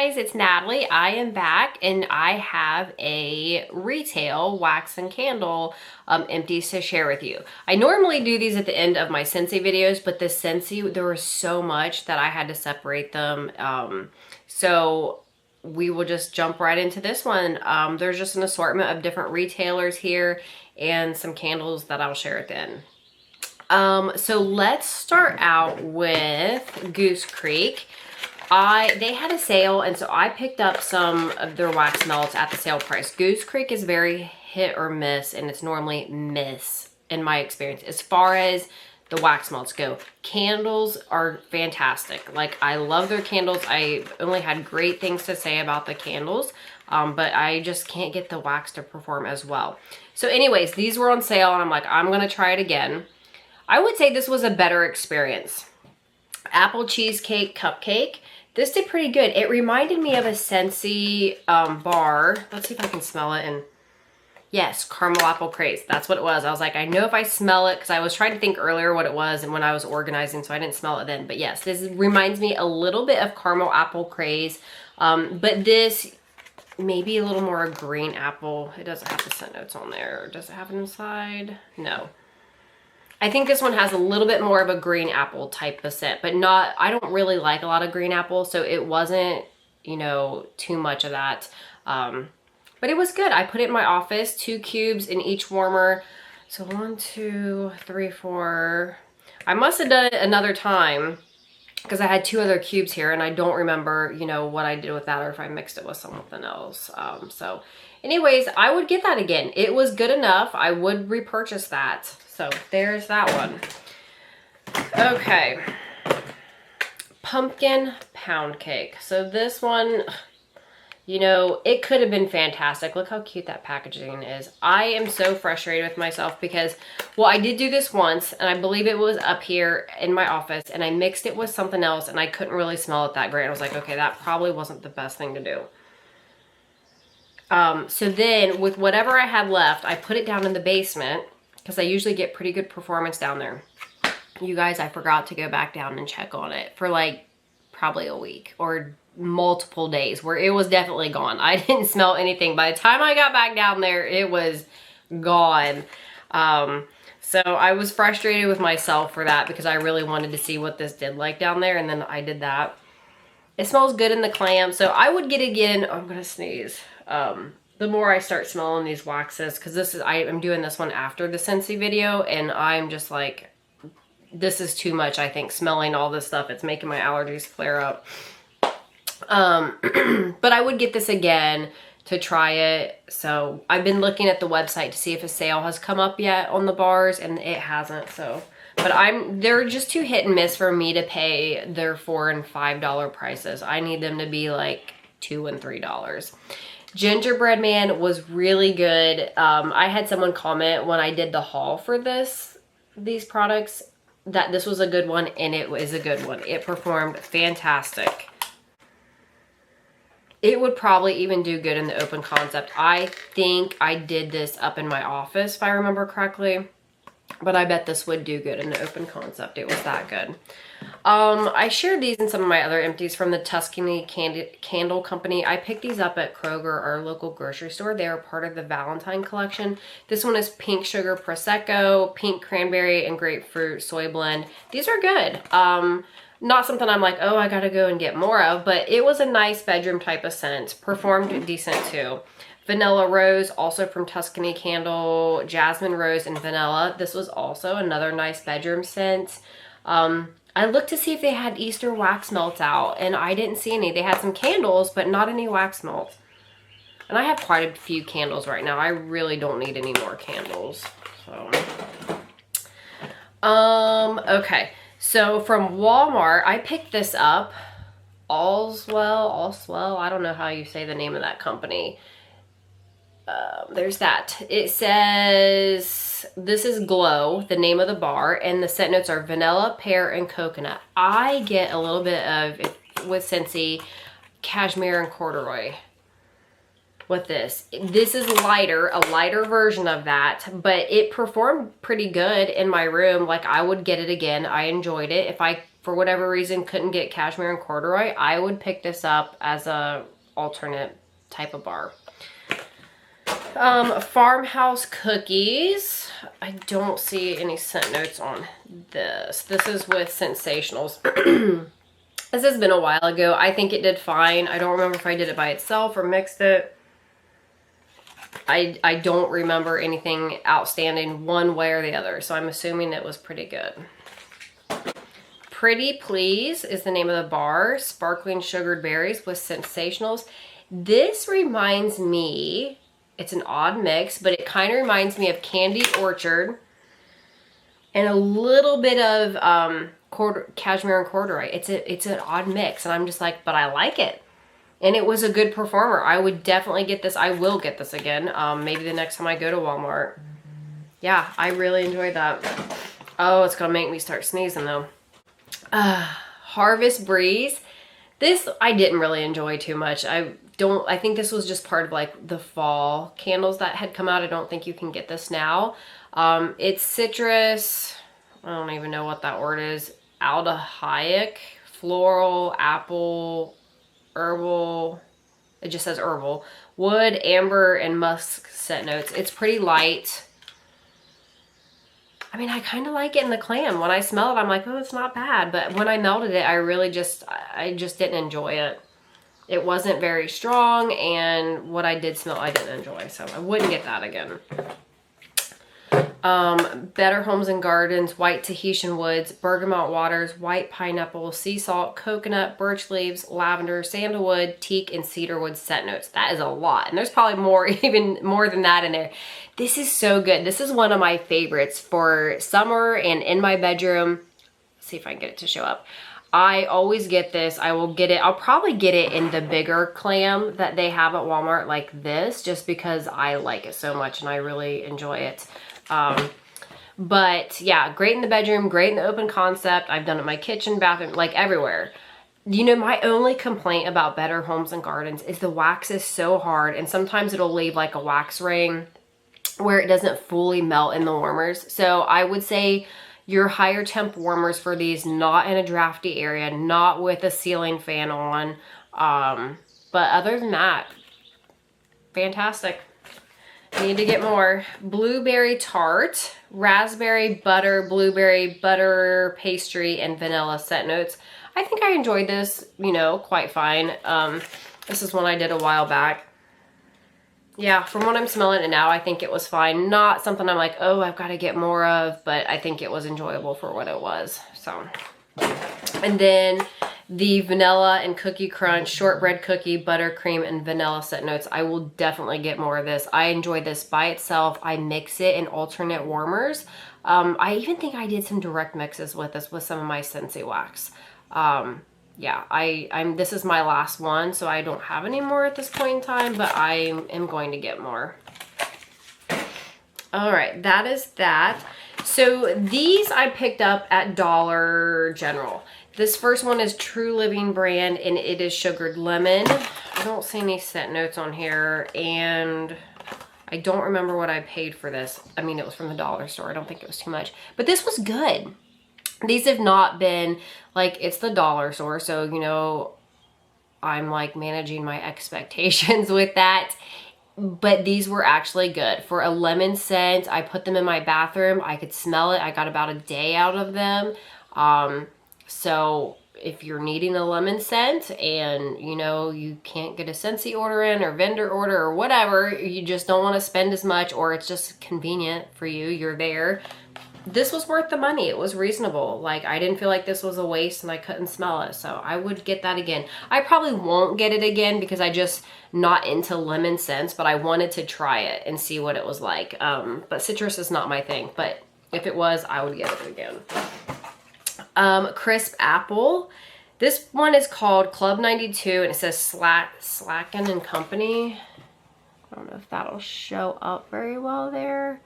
guys, it's Natalie. I am back and I have a retail wax and candle empties to share with you. I normally do these at the end of my Scentsy videos, but the Scentsy, there was so much that I had to separate them. So we will just jump right into this one. There's just an assortment of different retailers here and some candles that I'll share at the end. So let's start out with Goose Creek. They had a sale, and so I picked up some of their wax melts at the sale price. Goose Creek is very hit or miss, and it's normally miss in my experience as far as the wax melts go. Candles are fantastic. Like, I love their candles. I only had great things to say about the candles, but I just can't get the wax to perform as well. So anyways, these were on sale, and I'm like, I'm gonna try it again. I would say this was a better experience. Apple cheesecake cupcake. This did pretty good. It reminded me of a Scentsy bar. Let's see if I can smell it. And yes, caramel apple craze. That's what it was. I was like, I know if I smell it, because I was trying to think earlier what it was and when I was organizing, so I didn't smell it then. But yes, this reminds me a little bit of caramel apple craze. But this maybe a little more green apple. It doesn't have the scent notes on there. Does it have it inside? No. I think this one has a little bit more of a green apple type of scent, but not, I don't really like a lot of green apple, so it wasn't, you know, too much of that. But it was good. I put it in my office, 2 cubes in each warmer. So 1, 2, 3, 4. I must have done it another time because I had 2 other cubes here and I don't remember, you know, what I did with that or if I mixed it with something else. So anyways, I would get that again. It was good enough. I would repurchase that. So there's that one. Okay. Pumpkin pound cake. So this one, you know, it could have been fantastic. Look how cute that packaging is. I am so frustrated with myself because, well, I did do this once and I believe it was up here in my office and I mixed it with something else and I couldn't really smell it that great. I was like, okay, that probably wasn't the best thing to do. So then with whatever I had left, I put it down in the basement because I usually get pretty good performance down there. You guys, I forgot to go back down and check on it for like probably a week or multiple days where it was definitely gone. I didn't smell anything. By the time I got back down there, it was gone. So I was frustrated with myself for that because I really wanted to see what this did like down there, and then I did that. It smells good in the clam, so I would get it again. Oh, I'm gonna sneeze. The more I start smelling these waxes, because this is, I'm doing this one after the Scentsy video, and I'm just like, this is too much, I think, smelling all this stuff. It's making my allergies flare up. But I would get this again to try it. So I've been looking at the website to see if a sale has come up yet on the bars, and it hasn't. So, but they're just too hit and miss for me to pay their $4 and $5 prices. I need them to be like $2 and $3. Gingerbread Man was really good. I had someone comment when I did the haul for these products that this was a good one, and it was a good one. It performed fantastic. It would probably even do good in the open concept. I think I did this up in my office, if I remember correctly. But I bet this would do good in the open concept. It was that good. I shared these in some of my other empties from the Tuscany Candle Company. I picked these up at Kroger, our local grocery store. They are part of the Valentine collection. This one is pink sugar prosecco, pink cranberry, and grapefruit soy blend. These are good. Not something I'm like, oh, I gotta go and get more of, but it was a nice bedroom type of scent. Performed decent too. Vanilla Rose, also from Tuscany Candle, Jasmine Rose, and Vanilla. This was also another nice bedroom scent. I looked to see if they had Easter wax melts out, and I didn't see any. They had some candles, but not any wax melts. And I have quite a few candles right now. I really don't need any more candles. So, okay. So from Walmart, I picked this up. Allswell, I don't know how you say the name of that company. There's that. It says, this is Glow, the name of the bar, and the scent notes are vanilla, pear, and coconut. I get a little bit of, with Scentsy, cashmere and corduroy with this. This is lighter, a lighter version of that, but it performed pretty good in my room. Like, I would get it again. I enjoyed it. If I for whatever reason couldn't get cashmere and corduroy, I would pick this up as a alternate type of bar. Farmhouse cookies. I don't see any scent notes on this. This is with Sensationals. This has been a while ago. I think it did fine. I don't remember if I did it by itself or mixed it. I don't remember anything outstanding one way or the other, so I'm assuming it was pretty good. Pretty Please is the name of the bar. Sparkling sugared berries with Sensationals. This reminds me, it's an odd mix, but it kind of reminds me of Candy Orchard and a little bit of cashmere and corduroy. It's an odd mix, and I'm just like, but I like it. And it was a good performer. I would definitely get this. I will get this again. Maybe the next time I go to Walmart. Yeah, I really enjoyed that. Oh, it's gonna make me start sneezing though. Harvest Breeze. This I didn't really enjoy too much. I think this was just part of like the fall candles that had come out. I don't think you can get this now. It's citrus. I don't even know what that word is. Aldehydic, floral, apple, herbal. It just says herbal. Wood, amber, and musk scent notes. It's pretty light. I mean, I kind of like it in the clam. When I smell it, I'm like, oh, it's not bad. But when I melted it, I just didn't enjoy it. It wasn't very strong, and what I did smell, I didn't enjoy. So I wouldn't get that again. Better Homes and Gardens, White Tahitian Woods, Bergamot Waters, White Pineapple, Sea Salt, Coconut, Birch Leaves, Lavender, Sandalwood, Teak, and Cedarwood scent notes. That is a lot, and there's probably more, even more than that in there. This is so good. This is one of my favorites for summer and in my bedroom. Let's see if I can get it to show up. I always get this. I will get it. I'll probably get it in the bigger clam that they have at Walmart like this, just because I like it so much and I really enjoy it. But yeah, great in the bedroom, great in the open concept. I've done it in my kitchen, bathroom, like everywhere. You know, my only complaint about Better Homes and Gardens is the wax is so hard, and sometimes it'll leave like a wax ring where it doesn't fully melt in the warmers. So I would say your higher temp warmers for these, not in a drafty area, not with a ceiling fan on. But other than that, fantastic. Need to get more. Blueberry tart, raspberry butter, blueberry butter pastry, and vanilla scent notes. I think I enjoyed this, you know, quite fine. This is one I did a while back. Yeah, from what I'm smelling it now, I think it was fine. Not something I'm like, oh, I've got to get more of, but I think it was enjoyable for what it was. So, and then the vanilla and cookie crunch, shortbread cookie, buttercream, and vanilla scent notes. I will definitely get more of this. I enjoy this by itself. I mix it in alternate warmers. I even think I did some direct mixes with this with some of my Scentsy wax. Yeah, this is my last one, so I don't have any more at this point in time, but I am going to get more. All right, that is that. So these I picked up at Dollar General. This first one is True Living brand, and it is sugared lemon. I don't see any scent notes on here, and I don't remember what I paid for this. I mean, it was from the dollar store. I don't think it was too much, but this was good. These have not been, like, it's the dollar store, so, you know, I'm, like, managing my expectations with that. But these were actually good. For a lemon scent, I put them in my bathroom. I could smell it. I got about a day out of them. So if you're needing a lemon scent and, you know, you can't get a Scentsy order in or vendor order or whatever, you just don't want to spend as much, or it's just convenient for you, you're there. This was worth the money. It was reasonable. Like, I didn't feel like this was a waste and I couldn't smell it. So I would get that again. I probably won't get it again because I just not into lemon scents, but I wanted to try it and see what it was like. But citrus is not my thing, but if it was, I would get it again. Crisp apple. This one is called Club 92 and it says Slacken and Company. I don't know if that'll show up very well there.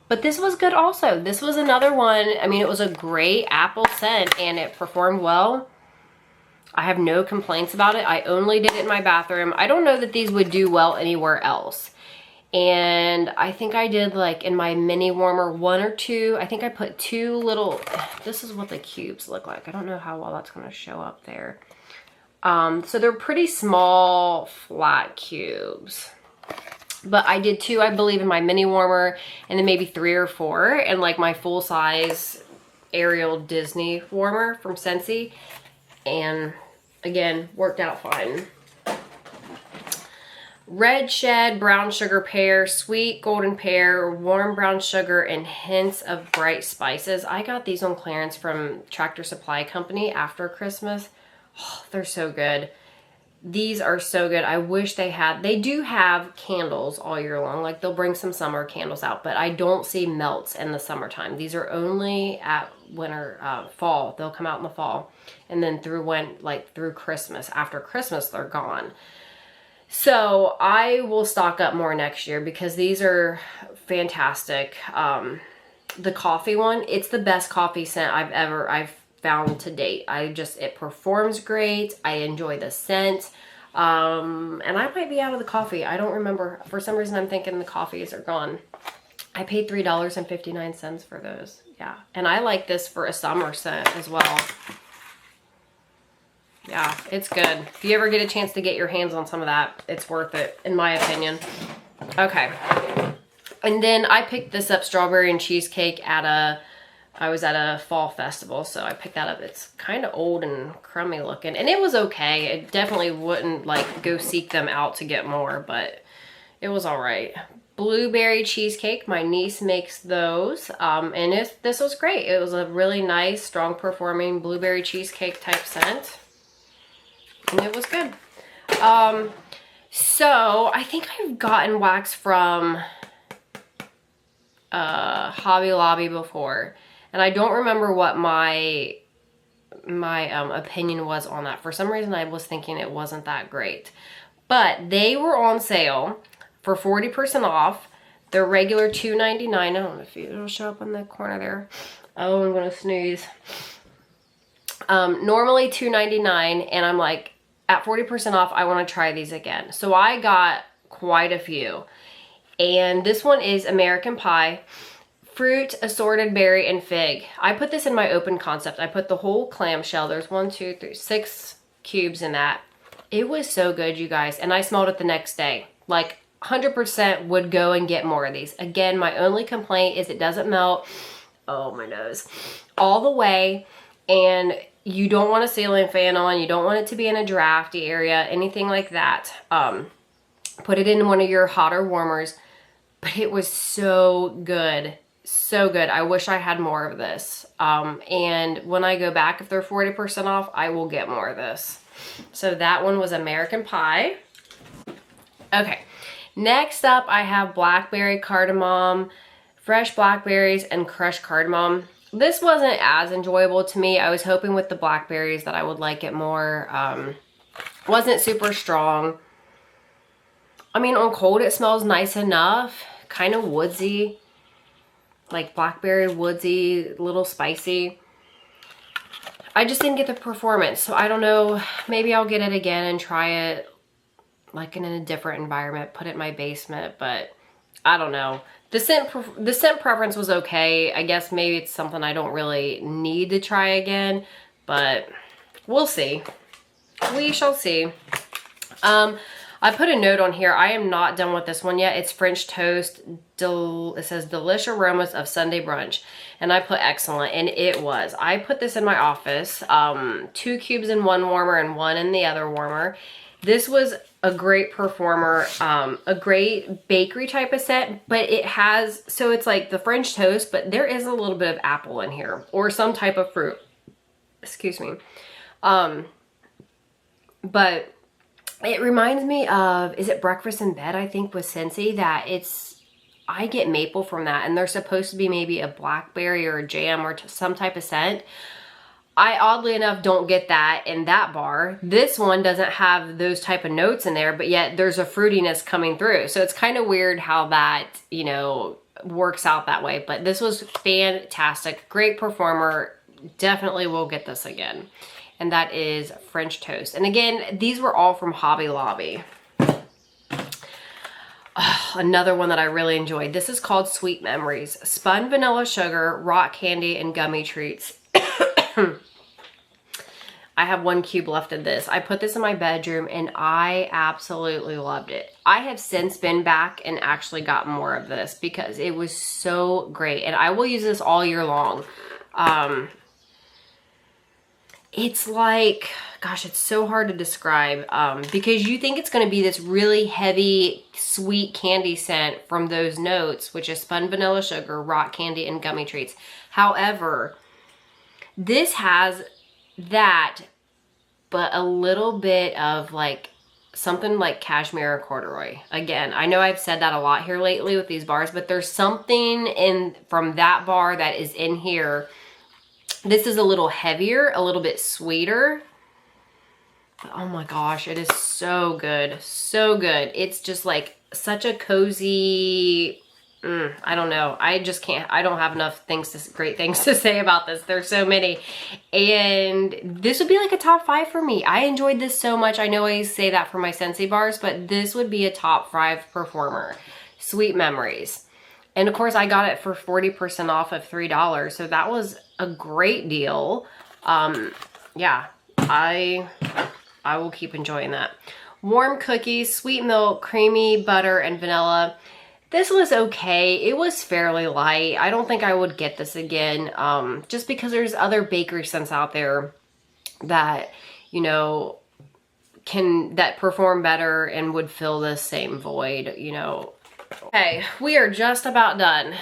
But this was good also. This was another one. I mean, it was a great apple scent and it performed well. I have no complaints about it. I only did it in my bathroom. I don't know that these would do well anywhere else. And I think I did like in my mini warmer 1 or 2. I think I put 2 little, this is what the cubes look like. I don't know how well that's going to show up there. So they're pretty small flat cubes. But I did 2, I believe, in my mini warmer, and then maybe 3 or 4 in like my full size Ariel Disney warmer from Scentsy. And again, worked out fine. Red Shed, brown sugar pear, sweet golden pear, warm brown sugar, and hints of bright spices. I got these on clearance from Tractor Supply Company after Christmas. Oh, they're so good. These are so good. I wish they do have candles all year long. Like they'll bring some summer candles out, but I don't see melts in the summertime. These are only at winter, fall. They'll come out in the fall. And then through Christmas. After Christmas, they're gone. So I will stock up more next year because these are fantastic. The coffee one, it's the best coffee scent I've found to date. It performs great. I enjoy the scent. And I might be out of the coffee. I don't remember. For some reason, I'm thinking the coffees are gone. I paid $3.59 for those. Yeah. And I like this for a summer scent as well. Yeah, it's good. If you ever get a chance to get your hands on some of that, it's worth it, in my opinion. Okay. And then I picked this up, strawberry and cheesecake, I was at a fall festival, so I picked that up. It's kind of old and crummy looking, and it was okay. I definitely wouldn't like go seek them out to get more, but it was all right. Blueberry cheesecake, my niece makes those, and this was great. It was a really nice, strong performing blueberry cheesecake type scent. And it was good. So I think I've gotten wax from Hobby Lobby before, and I don't remember what my opinion was on that. For some reason, I was thinking it wasn't that great, but they were on sale for 40% off. They're regular $2.99. I don't know if it'll show up in the corner there. Oh, I'm gonna sneeze. Normally $2.99, and I'm like, at 40% off, I want to try these again. So I got quite a few. And this one is American Pie, fruit, assorted berry, and fig. I put this in my open concept. I put the whole clamshell. There's 6 cubes in that. It was so good, you guys. And I smelled it the next day. Like 100% would go and get more of these. Again, my only complaint is it doesn't melt. Oh, my nose. All the way. And you don't want a ceiling fan on. You don't want it to be in a drafty area, anything like that. Put it in one of your hotter warmers. But it was so good. So good. I wish I had more of this. And when I go back, if they're 40% off, I will get more of this. So that one was American Pie. Okay. Next up, I have blackberry cardamom, fresh blackberries, and crushed cardamom. This wasn't as enjoyable to me. I was hoping with the blackberries that I would like it more. Wasn't super strong. I mean, on cold, it smells nice enough. Kind of woodsy. Like blackberry, woodsy, little spicy. I just didn't get the performance. So I don't know. Maybe I'll get it again and try it like in a different environment. Put it in my basement. But I don't know. The scent preference was okay. I guess maybe it's something I don't really need to try again, but we'll see. We shall see. I put a note on here. I am not done with this one yet. It's French toast. It says delicious aromas of Sunday brunch, and I put excellent, and it was. I put this in my office. 2 cubes in one warmer and 1 in the other warmer. This was a great performer, a great bakery type of scent, but it has, so it's like the French toast, but there is a little bit of apple in here or some type of fruit. Excuse me. But it reminds me of, is it Breakfast in Bed, I think, with Scentsy, that I get maple from that, and they're supposed to be maybe a blackberry or a jam or some type of scent. I, oddly enough, don't get that in that bar. This one doesn't have those type of notes in there, but yet there's a fruitiness coming through. So it's kind of weird how that, you know, works out that way. But this was fantastic. Great performer. Definitely will get this again. And that is French toast. And again, these were all from Hobby Lobby. another one that I really enjoyed. This is called Sweet Memories. Spun vanilla sugar, rock candy, and gummy treats. I have 1 cube left of this. I put this in my bedroom and I absolutely loved it. I have since been back and actually got more of this because it was so great. And I will use this all year long. It's like, gosh, it's so hard to describe because you think it's going to be this really heavy, sweet candy scent from those notes, which is spun vanilla sugar, rock candy, and gummy treats. However, this has that, but a little bit of like something like cashmere or corduroy. Again, I know I've said that a lot here lately with these bars, but there's something in from that bar that is in here. This is a little heavier, a little bit sweeter. But oh my gosh, it is so good. So good. It's just like such a cozy, I don't know. I just can't, I don't have enough great things to say about this. There's so many. And this would be like a top 5 for me. I enjoyed this so much. I know I say that for my Scentsy bars, but this would be a top 5 performer. Sweet Memories. And of course I got it for 40% off of $3. So that was a great deal. Yeah, I will keep enjoying that. Warm cookies, sweet milk, creamy butter, and vanilla. This was okay. It was fairly light. I don't think I would get this again, just because there's other bakery scents out there that, you know, that perform better and would fill the same void, you know. Okay, we are just about done.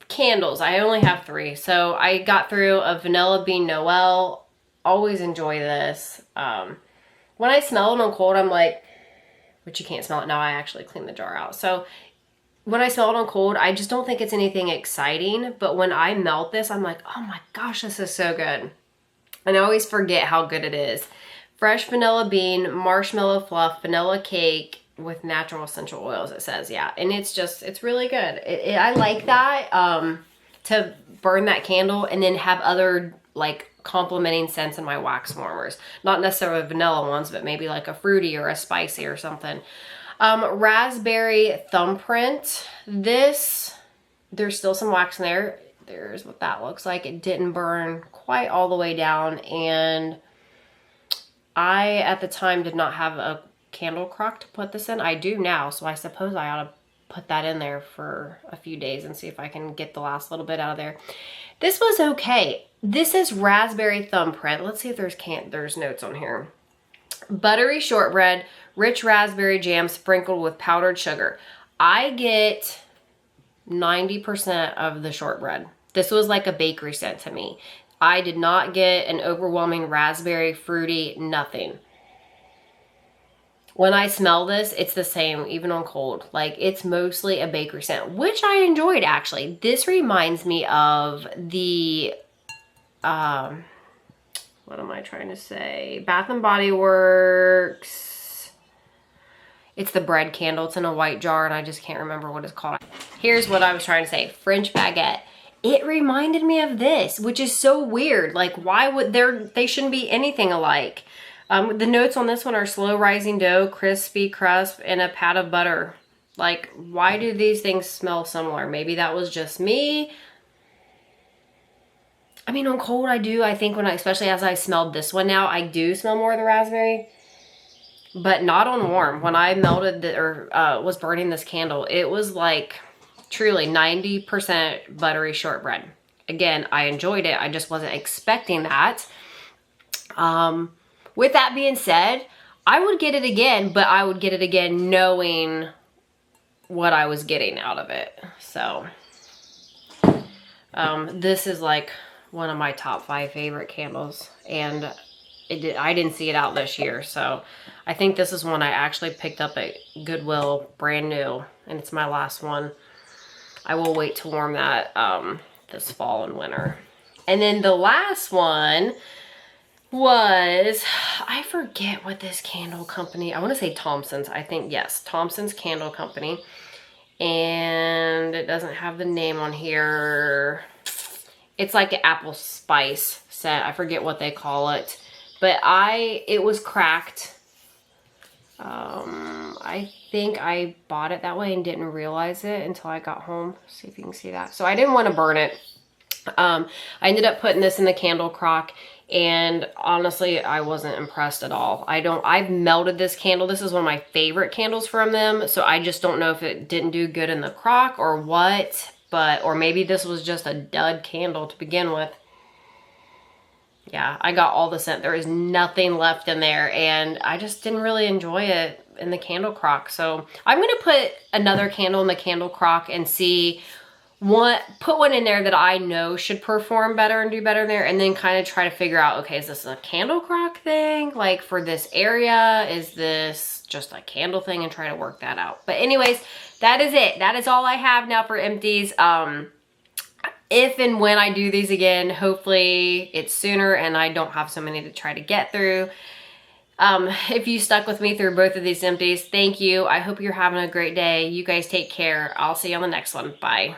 Candles, I only have 3. So I got through a Vanilla Bean Noel. Always enjoy this. When I smell it on cold, I'm like, but you can't smell it now. I actually cleaned the jar out. So when I smell it on cold, I just don't think it's anything exciting. But when I melt this, I'm like, oh my gosh, this is so good. And I always forget how good it is. Fresh vanilla bean, marshmallow fluff, vanilla cake with natural essential oils, it says. Yeah, and it's really good. I like that, to burn that candle and then have other like complementing scents in my wax warmers. Not necessarily vanilla ones, but maybe like a fruity or a spicy or something. Raspberry thumbprint. This, there's still some wax in there. There's what that looks like. It didn't burn quite all the way down, and I at the time did not have a candle crock to put this in. I do now, so I suppose I ought to put that in there for a few days and see if I can get the last little bit out of there. This was okay. This is raspberry thumbprint. Let's see if there's notes on here. Buttery shortbread, rich raspberry jam sprinkled with powdered sugar. I get 90% of the shortbread. This was like a bakery scent to me. I did not get an overwhelming raspberry, fruity, nothing. When I smell this, it's the same, even on cold. Like, it's mostly a bakery scent, which I enjoyed, actually. This reminds me of the, what am I trying to say? Bath and Body Works. It's the bread candle. It's in a white jar, and I just can't remember what it's called. Here's what I was trying to say. French baguette. It reminded me of this, which is so weird. Like, why would they shouldn't be anything alike. The notes on this one are slow rising dough, crispy crust, and a pat of butter. Like, why do these things smell similar? Maybe that was just me. I mean, on cold I do. I think especially as I smelled this one now, I do smell more of the raspberry. But not on warm. When I melted was burning this candle, it was like truly 90% buttery shortbread. Again, I enjoyed it. I just wasn't expecting that. With that being said, I would get it again, but I would get it again knowing what I was getting out of it. So, this is like one of my top 5 favorite candles, and I didn't see it out this year, so I think this is one I actually picked up at Goodwill, brand new, and it's my last one. I will wait to warm that this fall and winter. And then the last one was, I forget what this candle company, I want to say Thompson's, I think, yes, Thompson's Candle Company, and it doesn't have the name on here. It's like an apple spice scent. I forget what they call it, but it was cracked. I I think I bought it that way and didn't realize it until I got home. See if you can see that. So I didn't want to burn it. I ended up putting this in the candle crock, and honestly, I wasn't impressed at all. I've melted this candle. This is one of my favorite candles from them. So I just don't know if it didn't do good in the crock or what, or maybe this was just a dud candle to begin with. Yeah, I got all the scent. There is nothing left in there, and I just didn't really enjoy it in the candle crock. So I'm going to put another candle in the candle crock and put one in there that I know should perform better and do better there, and then kind of try to figure out, okay, is this a candle crock thing? Like for this area, is this just a candle thing, and try to work that out. But anyways, that is it. That is all I have now for empties. If and when I do these again, hopefully it's sooner and I don't have so many to try to get through. If you stuck with me through both of these empties, thank you. I hope you're having a great day. You guys take care. I'll see you on the next one. Bye.